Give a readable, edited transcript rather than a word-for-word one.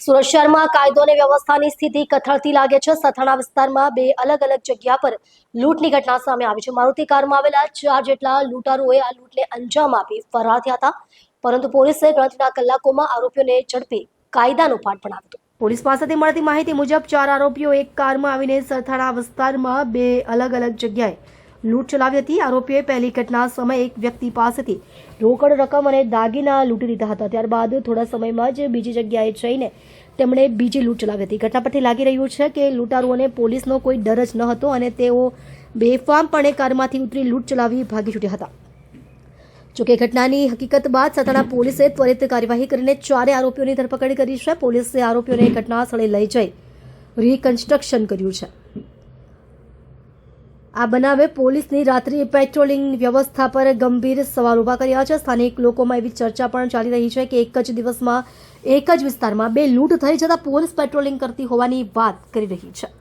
સુરત શહેરમાં કાયદો અને વ્યવસ્થાની સ્થિતિ કથળતી લાગે છે। સથાણા વિસ્તારમાં બે અલગ અલગ જગ્યા પર લૂંટની ઘટના સામે આવી છે। મારુતિ કારમાં આવેલા 4 જેટલા લૂંટારુઓએ આ લૂંટને અંજામ આપી ફરાર થયા હતા, પરંતુ પોલીસે ગણતરીના કલાકોમાં આરોપીઓને ઝડપી કાયદાનો પાઠ ભણાવ્યો હતો। પોલીસ પાસેથી મળતી માહિતી મુજબ 4 આરોપીઓ એક કારમાં આવીને સથાણા વિસ્તારમાં બે અલગ અલગ જગ્યાએ લૂંટ ચલાવી હતી। આરોપીઓએ પહેલી ઘટના સમયે એક વ્યક્તિ પાસેથી રોકડ રકમ અને દાગીના લૂંટી લીધા હતા। ત્યારબાદ થોડા સમયમાં જ બીજી જગ્યાએ જઈને તેમણે બીજી લૂંટ ચલાવી હતી। ઘટના પરથી લાગી રહ્યું છે કે લૂંટારુઓને પોલીસનો કોઈ ડર જ ન હતો અને તેઓ બેફામપણે કારમાંથી ઉતરી લૂંટ ચલાવી ભાગી છૂટ્યા હતા। જોકે ઘટનાની હકીકત બાદ સથાણા પોલીસે ત્વરિત કાર્યવાહી કરીને 4 આરોપીઓની ધરપકડ કરી છે। પોલીસે આરોપીઓને ઘટના સ્થળે લઈ જઈ રિકન્સ્ટ્રક્શન કર્યું છે। આ બનાવે પોલીસની રાત્રિ પેટ્રોલિંગ વ્યવસ્થા પર ગંભીર સવાલ ઉભા કર્યા છે। સ્થાનિક લોકોમાં એવી ચર્ચા પણ ચાલી રહી છે કે એક જ દિવસમાં એક જ વિસ્તારમાં બે લૂંટ થઈ જતા પોલીસ પેટ્રોલિંગ કરતી હોવાની વાત કરી રહી છે।